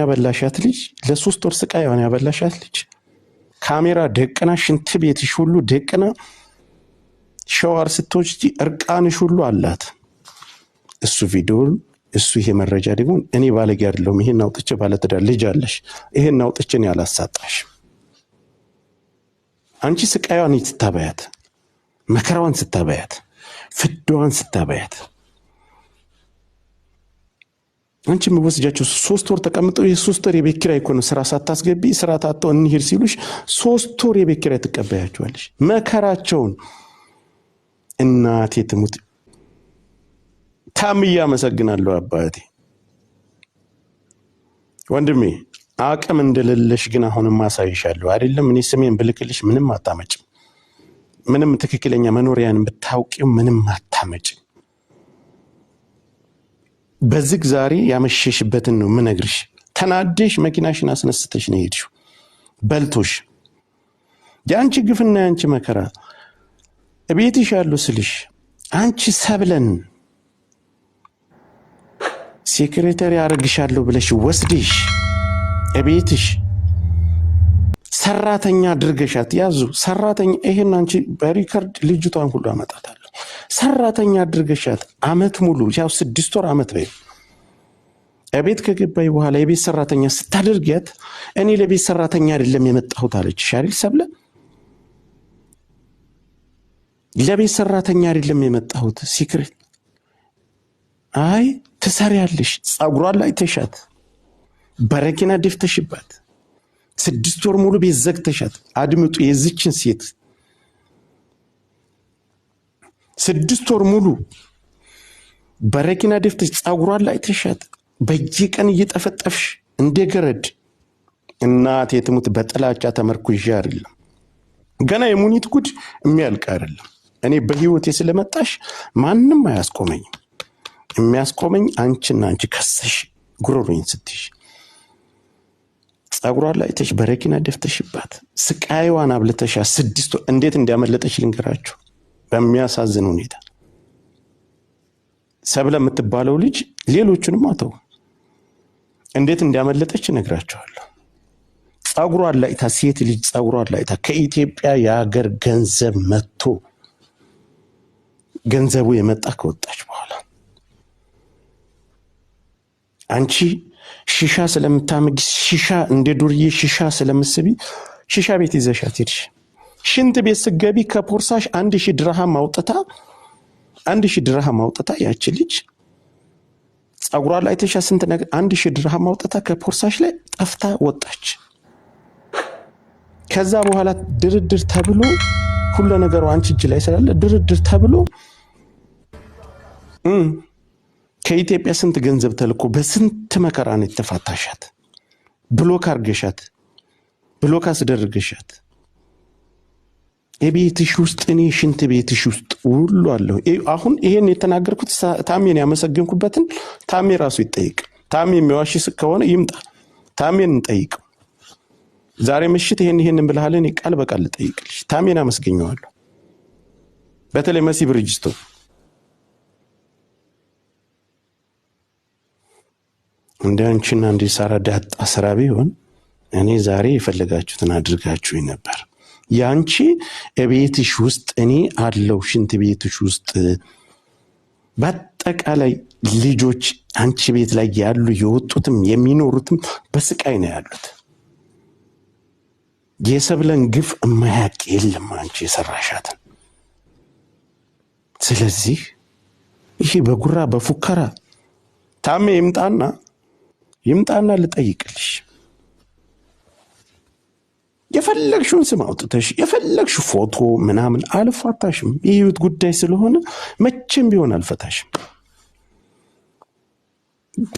ያበላሻት ልጅ ለሶስት ወር ስቃይዋን ያበላሻት ልጅ ካሜራ ደቅና ሽንት ቤትሽ ሁሉ ደቅና ሻወር ስትወስጂ እርቃንሽ ሁሉ አላት። እሱ ቪዲዮ እሱ ይሄ መረጃ ደግሞ እኔ ባለጌ አይደለም ይሄን አውጥቼ ባለትዳር ልጅ አለሽ ይሄን አውጥቼ ነው ያላሳጣሽ። አንቺ ስቃይዋን ስታበያት መከራዋን ስታበያት ፍዳዋን ስታበያት አንቺ ምወስጃቸው 3 ወር ተቀምጠው የ3 ወር የቤት ኪራይ እኮ ነው ስራ ሳታስገቢ ስራ ታጣው እንሂድ ሲሉሽ 3 ወር የቤት ኪራይ ተቀበያቸዋለሽ። መከራቸውን እናቴ ትሙት ታምያ መሰግናለሁ አባቴ ወንድሜ አቅም እንደሌለሽ ግን አሁንም ማሳይሻለሁ አይደለም እኔ ስሜን ብልክልሽ ምንም አታመጭም። ምንም ትክክለኛ መኖሪያን ብታውቂው ምንም አታመጭም። በዝግ ዛሬ ያመሸሽበትን ነው ምነግርሽ። ተናደሽ መኪናሽን አስነስተሽ ነው ሄድሽው በልቶሽ ያንቺ ግፍና ያንቺ መከራ እቤትሽ ያለው ስልሽ አንቺ ሰብለን ሴክሬታሪ አርግሻለሁ ብለሽ ወስደሽ እቤትሽ ሰራተኛ አድርገሻት ያዙ ሰራተኛ ይሄን አንቺ በሪከርድ ልጅቷን ሁሉ አመጣታለሁ ሰራተኛ አድርገሻት አመት ሙሉ ያው 6 ወር አመት በይ እቤት ከገባይ በኋላ የቤት ሰራተኛ ስታደርጊያት እኔ ለቤት ሰራተኛ አይደለም የመጣሁት አለች ሻሪል ሰብለ ለቤት ሰራተኛ አይደለም የመጣሁት ሲክሬት አይ ተሰሪያለሽ ጸጉሯን ላይ ተሻት በረኪና ደፍተሽባት 6 ወር ሙሉ ቤት ዘግተሻት አድምጡ የዚችን ሴት 6 ወር ሙሉ በረኪና ደፍተሽ ጸጉሯን ላይ ተሻት በየቀን እየጠፈጠፍሽ እንደገረድ እናቴ ትሙት በጥላቻ ተመርኩሽ አይደለም ገና የሙኒት ጉድ የሚያልቅ አይደለም። እኔ በህይወቴ ስለመጣሽ ማንንም አያስቆመኝ የሚያስቆመኝ አንቺና አንቺ ከሰሽ ጉሮሮኝ ስትሽ ጸጉሯን ላይ ተሽ በረኪና ደፍተሽባት ስቃይዋን አብልተሽ 6 እንዴት እንዲያመለጠሽ ልንገራችሁ በሚያሳዝን ሁኔታ ሰብለ የምትባለው ልጅ ሌሎቹንም አተው እንዴት እንዲያመለጠች ነግራቸዋለሁ። ጸጉሯን ላይ ሴት ልጅ ጸጉሯን ላይ ከኢትዮጵያ የሀገር ገንዘብ መጥቶ ገንዘቡ የመጣ ከወጣች በኋላ አንቺ ሺሻ ስለምታመግ ሺሻ እንደ ዱርዬ ሺሻ ስለምስቢ ሺሻ ቤት ይዘሻት ሄድሽ ሽንት ቤት ስገቢ ከፖርሳሽ 1000 ድርሃም አውጥታ ያቺ ልጅ ጸጉሯ ላይ ተሻ ስንት ነገር 1000 ድርሃም አውጥታ ከፖርሳሽ ላይ ጠፍታ ወጣች። ከዛ በኋላ ድርድር ተብሎ ሁሉ ነገሩ አንቺ እጅ ላይ ስላለ ድርድር ተብሎ ከኢትዮጵያ ስንት ገንዘብ ተልኮ በስንት መከራ ነው ተፋታሻት ብሎክ አርገሻት ብሎክ አስደርገሻት የቤትሽ ውስጥ እኔ ሽንት ቤትሽ ውስጥ ሁሉ አለው። አሁን ይሄን የተናገርኩት ታሜን ያመሰግንኩበትን ታሜ ራሱ ይጠይቅ። ታሜ የሚዋሽስ ከሆነ ይምጣ ታሜን እንጠይቅ። ዛሬ ምሽት ይሄን ብለሃለን ቃል በቃል ጠይቅልሽ ታሜን አመስገኘዋለሁ። በተለይ መሲ ብርጅስቶ እንደ አንቺና እንደ ሳራ ዳጣ ስራ ቢሆን እኔ ዛሬ የፈለጋችሁትን አድርጋችሁ ነበር። ያንቺ እቤትሽ ውስጥ እኔ አለው ሽንት ቤትሽ ውስጥ በአጠቃላይ ልጆች አንቺ ቤት ላይ ያሉ የወጡትም የሚኖሩትም በስቃይ ነው ያሉት። የሰብለን ግፍ የማያውቅ የለም አንቺ የሰራሻትን። ስለዚህ ይሄ በጉራ በፉከራ ታሜ ይምጣና ልጠይቅልሽ የፈለግሽውን ስም አውጥተሽ የፈለግሽ ፎቶ ምናምን አልፋታሽም። የህይወት ጉዳይ ስለሆነ መቼም ቢሆን አልፈታሽም።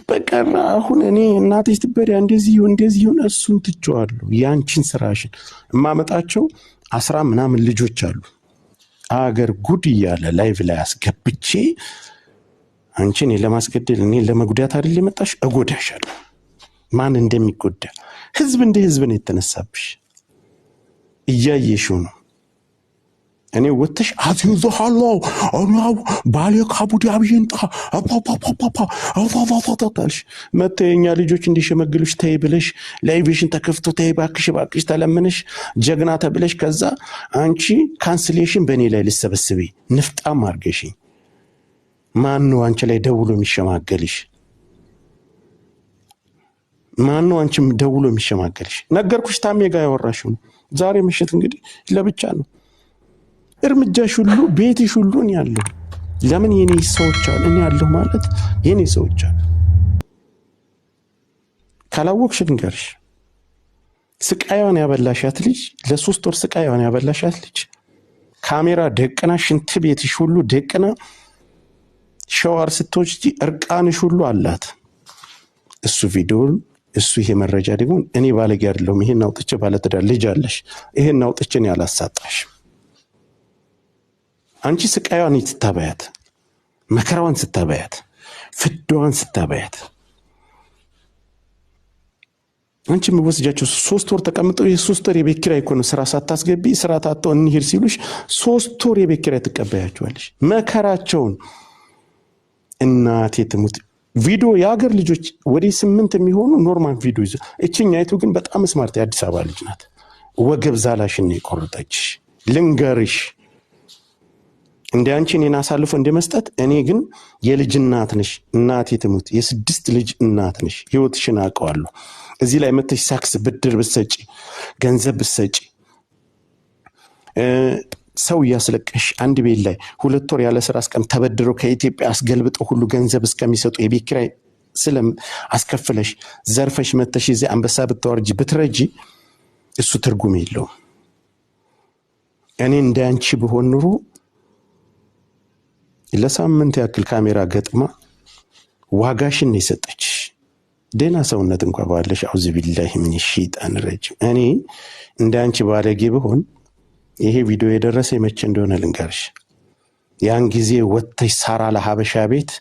በቀር አሁን እኔ እናትሽ ትበሪያ እንደዚህ ይሁን እሱን ትጨዋለሁ። ያንቺን ስራሽን ማመጣቸው 10 ምናምን ልጆች አሉ አገር ጉድ እያለ ላይቭ ላይ አስገብቼ አንቺን ለማስገደል እኔ ለመጉዳት አይደል የመጣሽ እጎዳሻለሁ። ማን እንደሚጎዳ ህዝብ እንደ ህዝብ ነው የተነሳብሽ እያየሽው ነው። እኔ ወጥሽ አትይዘሃሎ አው ባሌ ካቡዲ አብይንጣ አፋፋፋታልሽ መተኛ ልጆች እንዲሸመግሉሽ ተይ ብለሽ ላይቪሽን ተከፍቶ ተይ ባክሽ ተለምነሽ ጀግና ተብለሽ ከዛ አንቺ ካንስሌሽን በኔ ላይ ልሰበስቢ ንፍጣም አርገሽ ማነው አንቺ ላይ ደውሎ የሚሸማገልሽ? ማነው አንቺም ደውሎ የሚሸማገልሽ? ነገርኩሽ ታሜ ጋር ያወራሽው ዛሬ ምሽት እንግዲህ ለብቻ ነው እርምጃሽ ሁሉ ቤትሽ ሁሉ እኔ ያለው ለምን የኔ ሰዎች አሉ እኔ ያለው ማለት የኔ ሰዎች አሉ ካላወቅሽ ልንገርሽ ስቃዩን ያበላሻት ልጅ ለ3 ወር ስቃዩን ያበላሻት ልጅ ካሜራ ደቅና ሽንት ቤትሽ ሁሉ ደቅና ሻወር ስትወጪ እርቃንሽ ሁሉ አላት እሱ ቪዲዮ እሱ ይሄ መረጃ ደግሞ እኔ ባለጌ አይደለም ይሄን አውጥቼ ባለትዳር ልጅ አለሽ ይሄን አውጥቼ ነው ያላሳጣሽ አንቺ ስቃዩን ይተታበያት መከራዋን ስታበያት ፍዳዋን ስታበያት አንቺ ምወስጃቸው 3 ወር ተቀምጠው የ3 ወር የቤት ኪራይ እኮ ነው ስራ ሳታስገቢ ስራ ታጣው እንሂድ ሲሉሽ 3 ወር የቤት ኪራይ ተቀበያቸዋለሽ መከራቸውን እናቴ ትሙት ቪዲዮ የሀገር ልጆች ወደ 8 የሚሆኑ ኖርማል ቪዲዮ ይዘ እቺኛይቱ ግን በጣም ስማርት የአዲስ አበባ ልጅ ናት ወገብ ዛላሽን ይቆርጠች ልንገርሽ እንደ አንቺ እኔን አሳልፎ እንደመስጠት እኔ ግን የልጅ እናት ነሽ እናቴ ትሙት የ6 ልጅ እናት ነሽ ህይወትሽን አውቀዋለሁ እዚህ ላይ መተሽ ሳክስ ብድር ብትሰጪ ገንዘብ ብትሰጪ ሰው ያስለቀሽ አንድ ቤት ላይ 2 ወር ያለ ስራ አስቀም ተበድሮ ከኢትዮጵያ አስገልብጠው ሁሉ ገንዘብ እስከሚሰጡ የቤት ኪራይ ስለም አስከፍለሽ ዘርፈሽ መተሽ እዚህ አንበሳ ብትወርጂ ብትረጂ እሱ ትርጉም የለውም እኔ እንደ አንቺ በሆን ኑሮ ለሳምንት ያክል ካሜራ ገጥማ ዋጋሽን ይሰጠች ደና ሰውነት እንኳን ባለሽ አውዝ ቢላሂ ምን ሸይጣን ረጅም እኔ እንደ አንቺ ባለጌ በሆን ይሄ ቪዲዮ የደረሰ መቼ እንደሆነ ልንገርሽ ያን ጊዜ ወጥተሽ ሳራ ለሐበሻ ቤት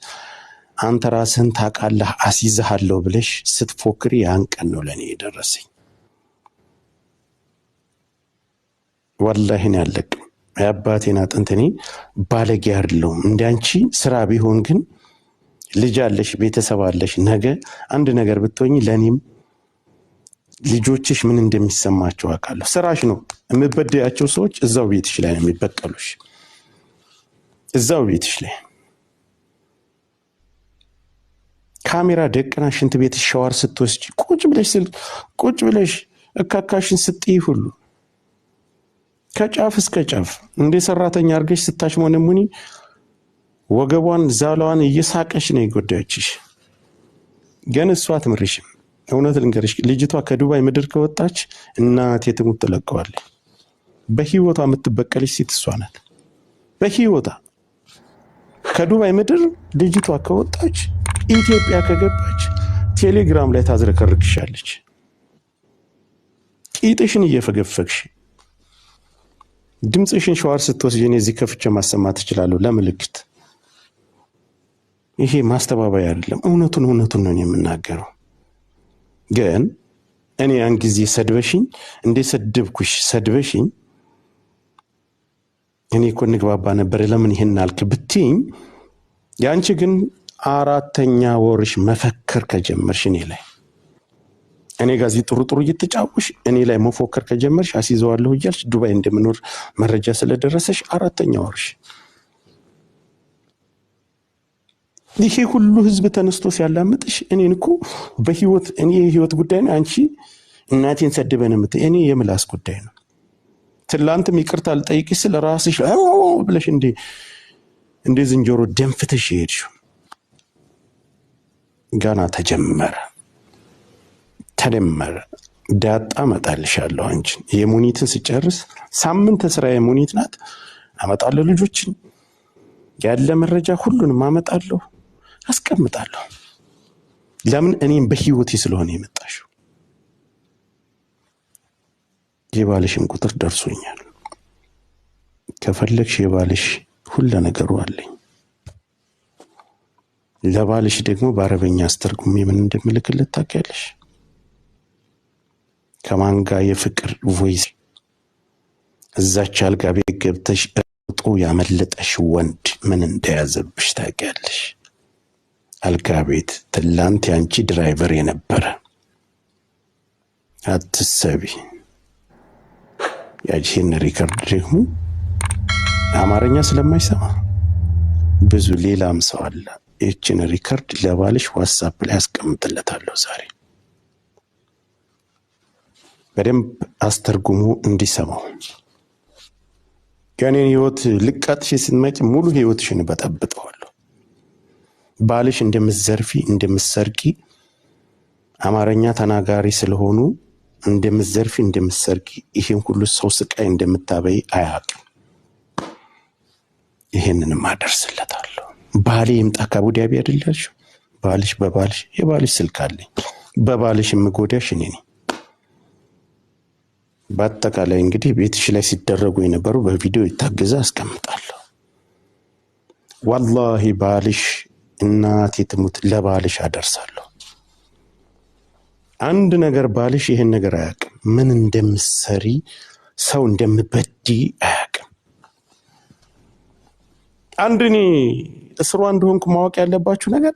አንተ ራስህን ታቃለህ አስይዘሃለሁ ብለሽ ስትፎክሪ ያን ቀን ነው ለኔ የደረሰኝ ወላሂ ነው ያለቅ ያባቴና ጥንተኔ ባለጌ አይደለም እንዳንቺ ስራ ቢሆን ግን ልጅ አለሽ ቤተሰብ አለሽ ነገ አንድ ነገር ብትሆኚ ለኔም ልጆችሽ ምን እንደሚሰማቸው አውቃለሁ ስራሽ ነው የምበደያቸው ሰዎች እዛው ቤትሽ ላይ ነው የሚበቀሉሽ እዛው ቤትሽ ላይ ካሜራ ደቅና ሽንት ቤትሽ ሻወር ስትወስጂ ቁጭ ብለሽ እካካሽን ስትይ ሁሉ ከጫፍ እስከ ጫፍ እንደ ሰራተኛ አርገሽ ስታሽሞነሙኒ ወገቧን ዛላዋን እየሳቀሽ ነው ይጎዳችሽ ግን እሷ አትምርሽም እውነት ልንገርሽ ልጅቷ ከዱባይ ምድር ከወጣች እናቴ ትሙት ተለቀዋለች በህይወቷ የምትበቀልሽ ሴት እሷ ናት በህይወቷ ከዱባይ ምድር ልጅቷ ከወጣች ኢትዮጵያ ከገባች ቴሌግራም ላይ ታዝረከርክሻለች ቂጥሽን እየፈገፈግሽ ድምጽሽን ሻወር ስትወስጂ እዚህ ከፍቼ ማሰማት እችላለሁ ለምልክት ይሄ ማስተባበያ አይደለም እውነቱን ነው የምናገረው ግን እኔ ያን ጊዜ ሰድበሽኝ እንደ ሰድብኩሽ ሰድበሽኝ እኔ እኮ ንግባባ ነበር ለምን ይሄን አልክ ብትይኝ ያንቺ ግን 4ኛ ወርሽ መፈከር ከጀመርሽ እኔ ጋዚ ጥሩ እየተጫውሽ እኔ ላይ መፎከር ከጀመርሽ አሲዘዋለሁ እያልሽ ዱባይ እንደምኖር መረጃ ስለደረሰሽ 4ኛ ወርሽ ይሄ ሁሉ ህዝብ ተነስቶ ሲያላምጥሽ እኔን እኮ በህይወት እኔ የህይወት ጉዳይ ነው አንቺ እናቴን ሰድበን እኔ የምላስ ጉዳይ ነው ትላንትም ይቅርታ ልጠይቅሽ ስለራስሽ ብለሽ እንደ ዝንጀሮ ደንፍተሽ ሄድሽ ጋና ተጀመረ ዳጣ መጣልሻለሁ አንቺ የሙኒትን ሲጨርስ ሳምንት ስራ የሙኒት ናት አመጣለሁ ልጆችን ያለ መረጃ ሁሉንም አመጣለሁ አስቀምጣለሁ ለምን እኔም በህይወቴ ስለሆነ የመጣሽው የባልሽን ቁጥር ደርሶኛል ከፈለግሽ የባልሽ ሁሉ ነገሩ አለኝ ለባልሽ ደግሞ በአረበኛ አስተርጉሜ ምን እንደምልክለት ታውቂያለሽ ከማን ጋር የፍቅር ቮይስ እዛች አልጋ ቤት ገብተሽ ሮጦ ያመለጠሽ ወንድ ምን እንደያዘብሽ ታውቂያለሽ? አልጋ ቤት ትላንት ያንቺ ድራይቨር የነበረ አትሰቢ። ያቺን ሪከርድ ደግሞ አማርኛ ስለማይሰማ ብዙ ሌላም ሰው አለ። ይህችን ሪከርድ ለባልሽ ዋትስአፕ ላይ አስቀምጥለታለሁ። ዛሬ በደንብ አስተርጉሙ እንዲሰማው። የኔን ህይወት ልቃጥሽ ስትመጪ ሙሉ ህይወትሽን በጠብጠዋለሁ። ባልሽ እንደምትዘርፊ እንደምትሰርቂ አማርኛ ተናጋሪ ስለሆኑ እንደምትዘርፊ እንደምትሰርቂ ይሄን ሁሉ ሰው ስቃይ እንደምታበይ አያውቅም። ይሄንንም አደርስለታለሁ። ባሌ ይምጣ ከአቡዳቢ አይደለሽ? ባልሽ በባልሽ የባልሽ ስልክ አለኝ። በባልሽ የምጎዳሽ እኔ ነኝ። በአጠቃላይ እንግዲህ ቤትሽ ላይ ሲደረጉ የነበሩ በቪዲዮ ይታገዛ አስቀምጣለሁ። ወላሂ ባልሽ እናቴ ትሙት ለባልሽ አደርሳለሁ። አንድ ነገር ባልሽ ይሄን ነገር አያውቅም። ምን እንደምትሰሪ ሰው እንደምበዲ አያውቅም። አንድኔ እስሯ እንደሆንኩ ማወቅ ያለባችሁ ነገር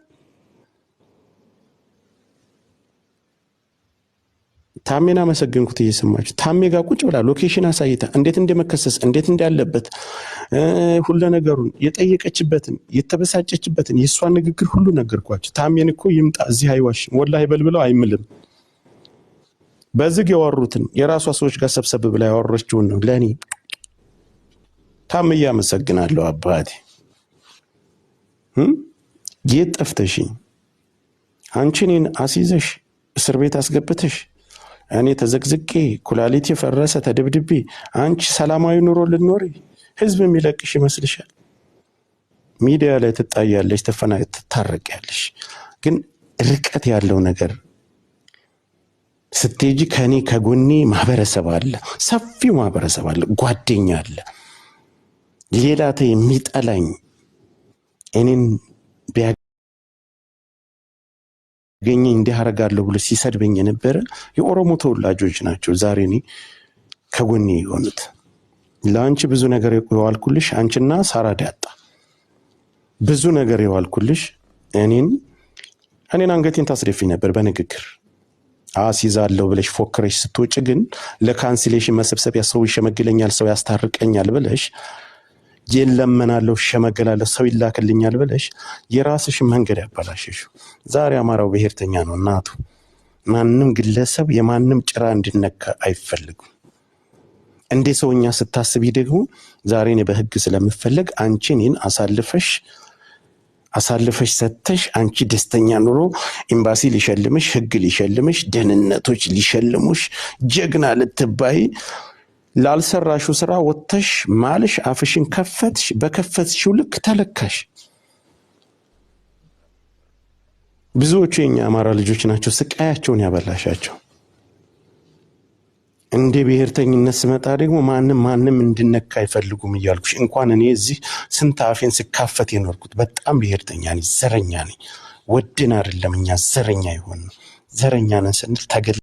ታሜን አመሰግንኩት እየሰማችሁ። ታሜ ጋር ቁጭ ብላ ሎኬሽን አሳይታ እንዴት እንደመከሰስ እንዴት እንዳለበት ሁሉ ነገሩን የጠየቀችበትን የተበሳጨችበትን የሷን ንግግር ሁሉ ነገርኳችሁ። ታሜን እኮ ይምጣ እዚህ አይዋሽም ወላሂ በልብለው አይምልም። በዝግ ያወሩትን የራሷ ሰዎች ጋር ሰብሰብ ብላ ያወረችውን ነው ለኔ። ታሜ ያመሰግናለሁ አባቴ። የት ጠፍተሽኝ አንቺ እኔን አስይዘሽ እስር ቤት አስገብተሽ እኔ ተዘግዝቄ ኩላሊቴ ፈረሰ ተደብድቤ አንቺ ሰላማዊ ኑሮ ልትኖሪ ህዝብ የሚለቅሽ ይመስልሻል? ሚዲያ ላይ ትጣያለሽ፣ ትታረቂያለሽ። ግን ርቀት ያለው ነገር ስትሄጂ ከኔ ከጎኔ ማህበረሰብ አለ፣ ሰፊው ማህበረሰብ አለ፣ ጓደኛ አለ። ሌላ የሚጠላኝ እኔን ቢያገኘኝ እንዲህ አደርጋለሁ ብሎ ሲሰድበኝ የነበረ የኦሮሞ ተወላጆች ናቸው ዛሬ እኔ ከጎኔ የሆኑት። ለአንቺ ብዙ ነገር የዋልኩልሽ አንቺና ሳራ ዳጣ ብዙ ነገር የዋልኩልሽ እኔን አንገቴን ታስደፊ ነበር በንግግር አስይዛለሁ ብለሽ ፎክረሽ ስትወጪ ግን ለካንሲሌሽን መሰብሰቢያ ሰው ይሸመግለኛል ሰው ያስታርቀኛል ብለሽ የለመናለው ሸመገላለሁ ሰው ይላክልኛል ብለሽ የራስሽ መንገድ ያበላሽሽ። ዛሬ አማራው ብሔርተኛ ነው እናቱ። ማንንም ግለሰብ የማንም ጭራ እንዲነካ አይፈልግም። እንደ ሰውኛ ስታስቢ ደግሞ ዛሬ እኔ በህግ ስለምፈልግ አንቺ እኔን አሳልፈሽ ሰተሽ አንቺ ደስተኛ ኑሮ ኤምባሲ ሊሸልምሽ ህግ ሊሸልምሽ ደህንነቶች ሊሸልሙሽ ጀግና ልትባይ ላልሰራሽው ስራ ወጥተሽ ማልሽ አፍሽን ከፈትሽ። በከፈትሽው ልክ ተለካሽ። ብዙዎቹ የኛ አማራ ልጆች ናቸው ስቃያቸውን ያበላሻቸው። እንደ ብሔርተኝነት ስመጣ ደግሞ ማንም እንድነካ አይፈልጉም እያልኩሽ እንኳን እኔ እዚህ ስንት አፌን ስካፈት የኖርኩት በጣም ብሔርተኛ ነኝ፣ ዘረኛ ነኝ። ወድን አይደለም እኛ ዘረኛ ይሆን ዘረኛ ነን ስንል